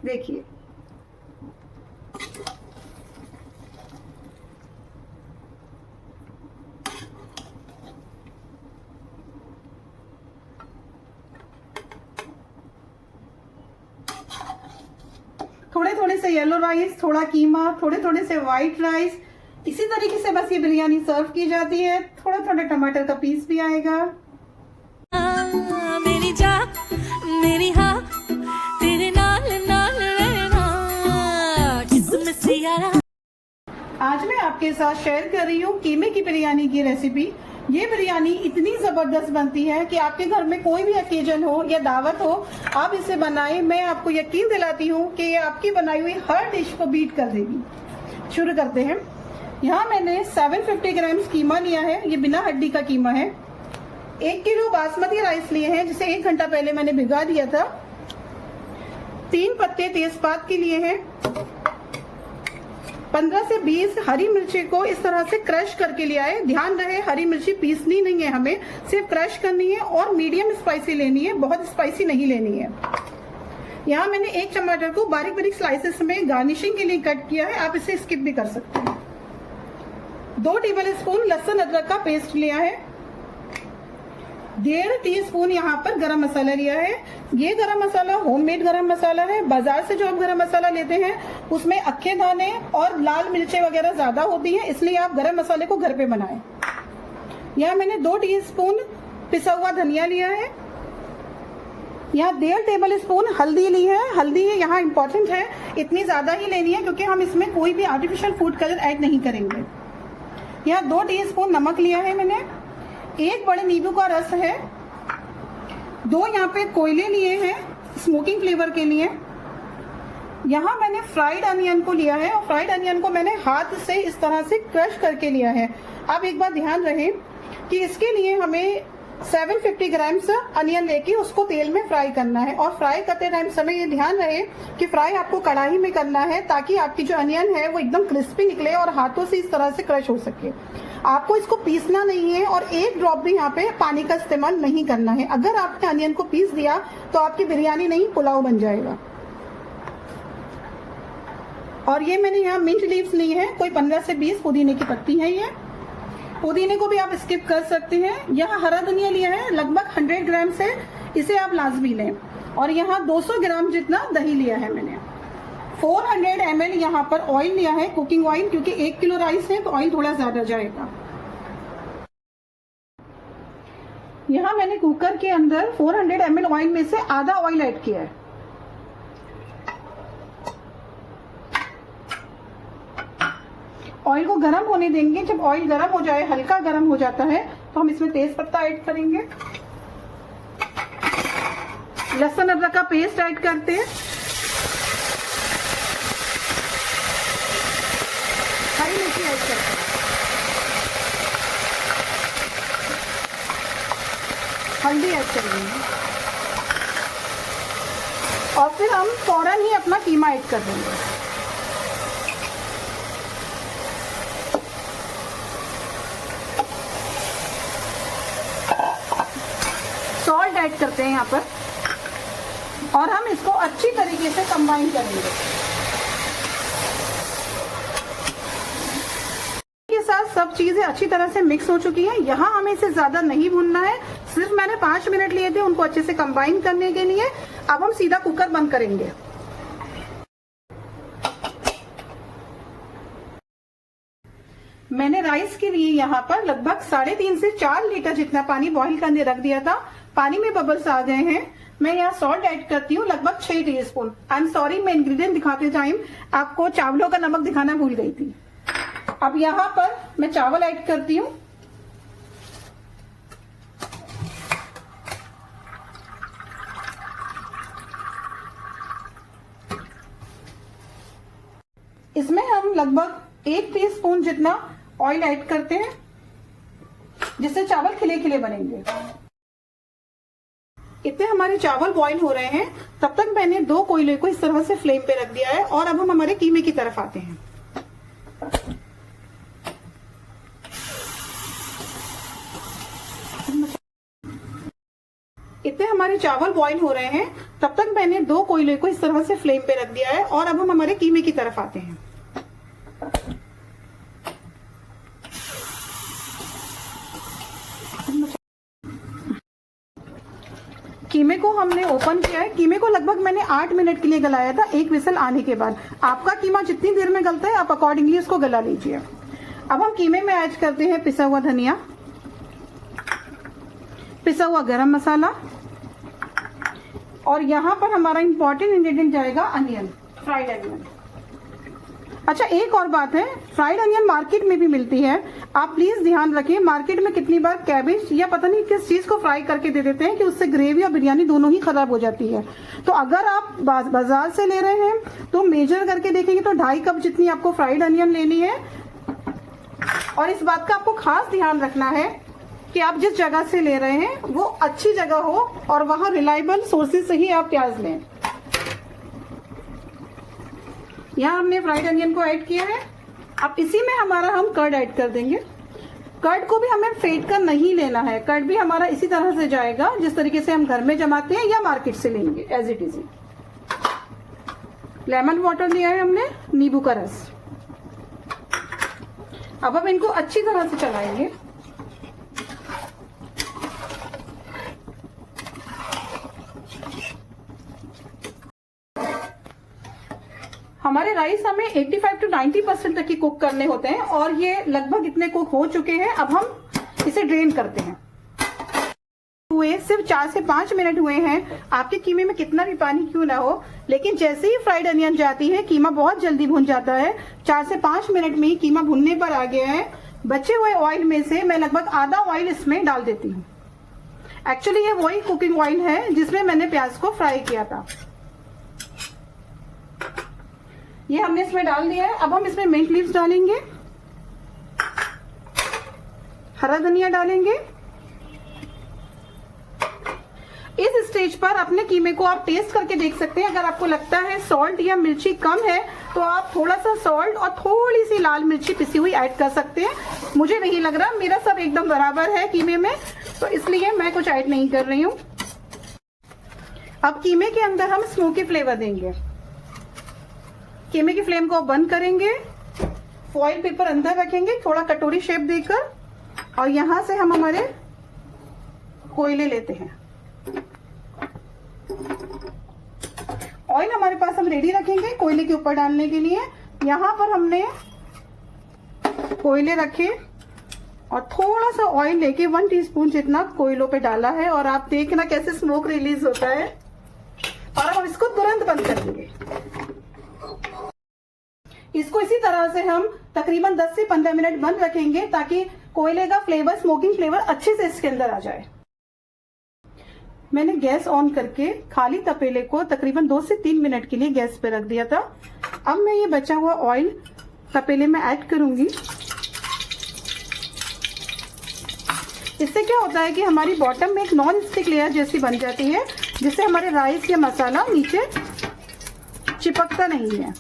देखिए थोड़े थोड़े से येलो राइस, थोड़ा कीमा, थोड़े थोड़े से व्हाइट राइस, इसी तरीके से बस ये बिरयानी सर्व की जाती है। थोड़ा थोड़ा टमाटर का पीस भी आएगा। मेरी जा मेरी हाँ तेरे नाल नाल रहना किस्मत यारा। आज मैं आपके साथ शेयर कर रही हूँ कीमे की बिरयानी की रेसिपी। ये बिरयानी इतनी जबरदस्त बनती है कि आपके घर में कोई भी ओकेजन हो या दावत हो, आप इसे बनाएं। मैं आपको यकीन दिलाती हूँ कि ये आपकी बनाई हुई हर डिश को बीट कर देगी। शुरू करते हैं। यहाँ मैंने 750 ग्राम कीमा लिया है, ये बिना हड्डी का कीमा है। 1 किलो बासमती राइस लिए हैं, जिसे 1 घंटा पहले मैंने भिगा दिया था। 3 पत्ते तेजपात के लिए हैं। 15 से 20 हरी मिर्ची को इस तरह से क्रश करके लिया है। ध्यान रहे हरी मिर्ची पीसनी नहीं है, हमें सिर्फ क्रश करनी है और मीडियम स्पाइसी लेनी है, बहुत स्पाइसी नहीं लेनी है। यहाँ मैंने 1 टमाटर को बारीक बारीक स्लाइसेस में गार्निशिंग के लिए कट किया है, आप इसे स्किप भी कर सकते हैं। 2 टेबल स्पून लहसुन अदरक का पेस्ट लिया है। 1.5 टीस्पून यहाँ पर गरम मसाला लिया है। ये गरम मसाला होममेड गरम मसाला है। बाजार से जो आप गरम मसाला लेते हैं उसमें अक्खे दाने और लाल मिर्चें वगैरह ज्यादा होती हैं, इसलिए आप गरम मसाले को घर पे बनाएं। यहाँ मैंने 2 टीस्पून पिसा हुआ धनिया लिया है। यहाँ 1.5 टेबल स्पून हल्दी ली है। हल्दी यहाँ इंपॉर्टेंट है, इतनी ज्यादा ही लेनी है क्योंकि हम इसमें कोई भी आर्टिफिशियल फूड कलर ऐड नहीं करेंगे। यहाँ 2 टीस्पून नमक लिया है मैंने। 1 बड़े नींबू का रस है। 2 यहाँ पे कोयले लिए हैं स्मोकिंग फ्लेवर के लिए। यहाँ मैंने फ्राइड अनियन को लिया है और फ्राइड अनियन को मैंने हाथ से इस तरह से क्रश करके लिया है। अब एक बात ध्यान रहे कि इसके लिए हमें 750 ग्राम अनियन लेके उसको तेल में फ्राई करना है। और फ्राई करते टाइम समय ये ध्यान रहे कि फ्राई आपको कढ़ाई में करना है, ताकि आपकी जो अनियन है वो एकदम क्रिस्पी निकले और हाथों से इस तरह से क्रश हो सके। आपको इसको पीसना नहीं है और 1 ड्रॉप भी यहाँ पे पानी का इस्तेमाल नहीं करना है। अगर आपने अनियन को पीस दिया तो आपकी बिरयानी नहीं पुलाव बन जाएगा। और ये मैंने यहाँ मिंट लीव्स ली है, कोई 15 से 20 पुदीने की पत्ती है। ये पुदीने को भी आप स्किप कर सकते हैं। यहाँ हरा धनिया लिया है लगभग 100 ग्राम से, इसे आप लाजमी लें। और यहाँ 200 ग्राम जितना दही लिया है मैंने। 400 ml यहाँ पर ऑयल लिया है, कुकिंग ऑयल, क्योंकि 1 किलो राइस है तो ऑयल थोड़ा ज्यादा जाएगा। यहाँ मैंने कुकर के अंदर 400 ml ऑयल में से आधा ऑयल ऐड किया है। ऑयल को गर्म होने देंगे। जब ऑयल गर्म हो जाए, हल्का गर्म हो जाता है, तो हम इसमें तेज पत्ता ऐड करेंगे। लहसुन अदरक का पेस्ट ऐड करते हैं। हरी मिर्ची ऐड करते हैं। हल्दी ऐड करेंगे और फिर हम फौरन ही अपना कीमा ऐड कर देंगे। सॉल्ट ऐड करते हैं यहाँ पर और हम इसको अच्छी तरीके से कंबाइन करेंगे। के साथ सब चीजें अच्छी तरह से मिक्स हो चुकी हैं। यहाँ हमें इसे ज्यादा नहीं भूनना है, सिर्फ मैंने 5 मिनट लिए थे उनको अच्छे से कंबाइन करने के लिए। अब हम सीधा कुकर बंद करेंगे। मैंने राइस के लिए यहाँ पर लगभग 3.5 से 4 लीटर जितना पानी बॉईल करने रख दिया था। पानी में बबल्स आ गए हैं। मैं यहाँ सॉल्ट ऐड करती हूँ लगभग 6 टीस्पून। आई एम सॉरी, मैं इंग्रेडिएंट दिखाते टाइम आपको चावलों का नमक दिखाना भूल गई थी। अब यहाँ पर मैं चावल ऐड करती हूँ। इसमें हम लगभग 1 टीस्पून जितना ऑयल ऐड करते हैं, जिससे चावल खिले खिले बनेंगे। इतने हमारे चावल बॉईल हो रहे हैं, तब तक मैंने 2 कोयले को इस तरह से फ्लेम पे रख दिया है। और अब हम हमारे कीमे की तरफ आते हैं। इतने हमारे हमारे चावल बॉईल हो रहे हैं तब तक मैंने 2 कोयले को इस तरह से फ्लेम पे रख दिया है। और अब हम हमारे कीमे की तरफ आते हैं। कीमे को हमने ओपन किया है। कीमे को लगभग मैंने 8 मिनट के लिए गलाया था, 1 विसल आने के बाद। आपका कीमा जितनी देर में गलता है आप अकॉर्डिंगली उसको गला लीजिए। अब हम कीमे में ऐड करते हैं पिसा हुआ धनिया, पिसा हुआ गरम मसाला, और यहाँ पर हमारा इंपॉर्टेंट इंग्रेडिएंट जाएगा अनियन, फ्राइड अनियन। अच्छा, एक और बात है, फ्राइड अनियन मार्केट में भी मिलती है। आप प्लीज ध्यान रखें, मार्केट में कितनी बार कैबेज या पता नहीं किस चीज को फ्राई करके दे देते हैं कि उससे ग्रेवी और बिरयानी दोनों ही खराब हो जाती है। तो अगर आप बाजार से ले रहे हैं तो मेजर करके देखेंगे तो 2.5 कप जितनी आपको फ्राइड अनियन लेनी है। और इस बात का आपको खास ध्यान रखना है कि आप जिस जगह से ले रहे हैं वो अच्छी जगह हो और वहां रिलायबल सोर्सेज से ही आप प्याज लें। यहाँ हमने फ्राइड अनियन को ऐड किया है। अब इसी में हम कर्ड ऐड कर देंगे। कर्ड को भी हमें फेंट कर नहीं लेना है, कर्ड भी हमारा इसी तरह से जाएगा जिस तरीके से हम घर में जमाते हैं या मार्केट से लेंगे, as it is. Lemon water लिया है हमने, नींबू का रस। अब हम इनको अच्छी तरह से चलाएंगे। हमारे राइस हमें 85 to 90% तक ही कुक करने होते हैं और ये लगभग इतने कुक हो चुके हैं। अब हम इसे ड्रेन करते हैं। सिर्फ 4 से 5 मिनट हुए हैं। आपके कीमे में कितना भी पानी क्यों ना हो, लेकिन जैसे ही फ्राइड अनियन जाती है कीमा बहुत जल्दी भुन जाता है। 4 से 5 मिनट में ही कीमा भुनने पर आ गया है। बचे हुए ऑयल में से मैं लगभग आधा ऑयल इसमें डाल देती हूँ। एक्चुअली ये वही कुकिंग ऑयल है जिसमें मैंने प्याज को फ्राई किया था। ये हमने इसमें डाल दिया है। अब हम इसमें मिंट लीव्स डालेंगे, हरा धनिया डालेंगे। इस स्टेज पर अपने कीमे को आप टेस्ट करके देख सकते हैं। अगर आपको लगता है सॉल्ट या मिर्ची कम है तो आप थोड़ा सा सॉल्ट और थोड़ी सी लाल मिर्ची पिसी हुई ऐड कर सकते हैं। मुझे नहीं लग रहा, मेरा सब एकदम बराबर है कीमे में, तो इसलिए मैं कुछ ऐड नहीं कर रही हूँ। अब कीमे के अंदर हम स्मोकी फ्लेवर देंगे। कीमे की फ्लेम को बंद करेंगे, फॉइल पेपर अंदर रखेंगे थोड़ा कटोरी शेप देकर, और यहां से हम हमारे कोयले लेते हैं। ऑयल हमारे पास हम रेडी रखेंगे कोयले के ऊपर डालने के लिए। यहां पर हमने कोयले रखे और थोड़ा सा ऑयल लेके 1 टीस्पून जितना कोयलों पे डाला है, और आप देखना कैसे स्मोक रिलीज होता है। और हम इसको तुरंत बंद करेंगे। इसको इसी तरह से हम तकरीबन 10 से 15 मिनट बंद रखेंगे ताकि कोयले का फ्लेवर, स्मोकिंग फ्लेवर अच्छे से इसके अंदर आ जाए। मैंने गैस ऑन करके खाली तपेले को तकरीबन 2 से 3 मिनट के लिए गैस पे रख दिया था। अब मैं ये बचा हुआ ऑयल तपेले में ऐड करूंगी। इससे क्या होता है कि हमारी बॉटम में एक नॉन स्टिक लेयर जैसी बन जाती है, जिससे हमारे राइस या मसाला नीचे चिपकता नहीं है।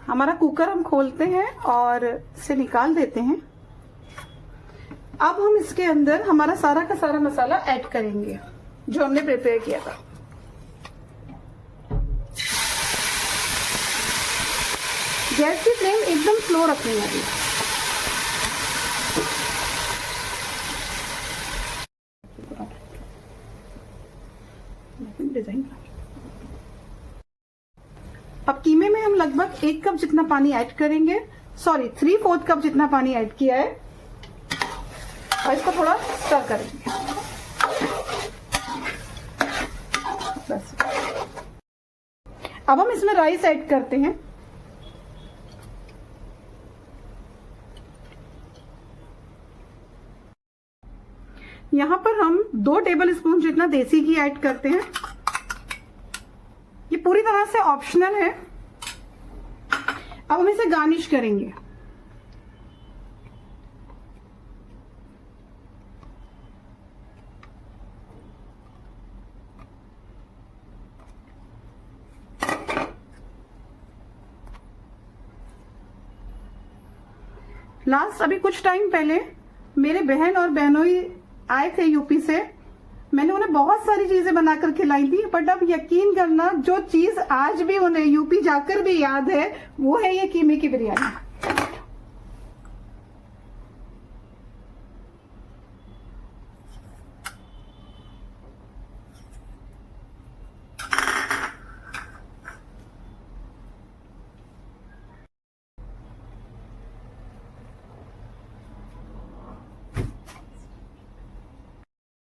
हमारा कुकर हम खोलते हैं और इसे निकाल देते हैं। अब हम इसके अंदर हमारा सारा का सारा मसाला ऐड करेंगे जो हमने प्रिपेयर किया था। गैस की फ्लेम एकदम स्लो रखनी है। डिजाइन अब कीमे में हम लगभग 1 कप जितना पानी ऐड करेंगे, सॉरी 3/4 कप जितना पानी ऐड किया है, और इसको थोड़ा स्टर करेंगे। बस अब हम इसमें राइस ऐड करते हैं। यहां पर हम 2 टेबल स्पून जितना देसी घी ऐड करते हैं। ये पूरी तरह से ऑप्शनल है। अब हम इसे गार्निश करेंगे। लास्ट अभी कुछ टाइम पहले मेरे बहन और बहनोई आए थे यूपी से। मैंने उन्हें बहुत सारी चीजें बनाकर खिलाई थी, बट अब यकीन करना जो चीज आज भी उन्हें यूपी जाकर भी याद है वो है ये कीमे की बिरयानी।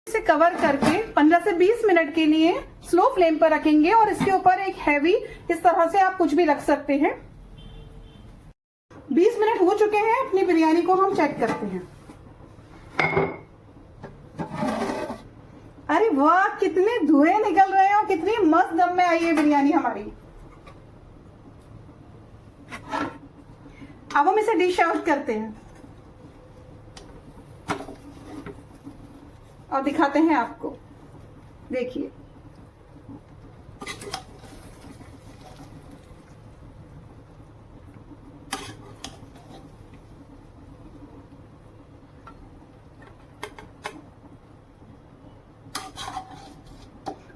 इसे कवर करके 15 से 20 मिनट के लिए स्लो फ्लेम पर रखेंगे और इसके ऊपर एक हैवी इस तरह से आप कुछ भी रख सकते हैं। 20 मिनट हो चुके हैं, अपनी बिरयानी को हम चेक करते हैं। अरे वाह, कितने धुएं निकल रहे हैं और कितनी मस्त दम में आई है बिरयानी हमारी। अब हम इसे डिश आउट करते हैं और दिखाते हैं आपको। देखिए,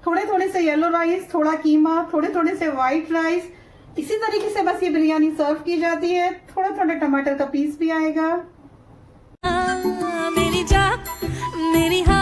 थोड़े थोड़े से येलो राइस, थोड़ा कीमा, थोड़े थोड़े से व्हाइट राइस, इसी तरीके से बस ये बिरयानी सर्व की जाती है। थोड़ा थोड़ा टमाटर का पीस भी आएगा। मेरी जान मेरी हाँ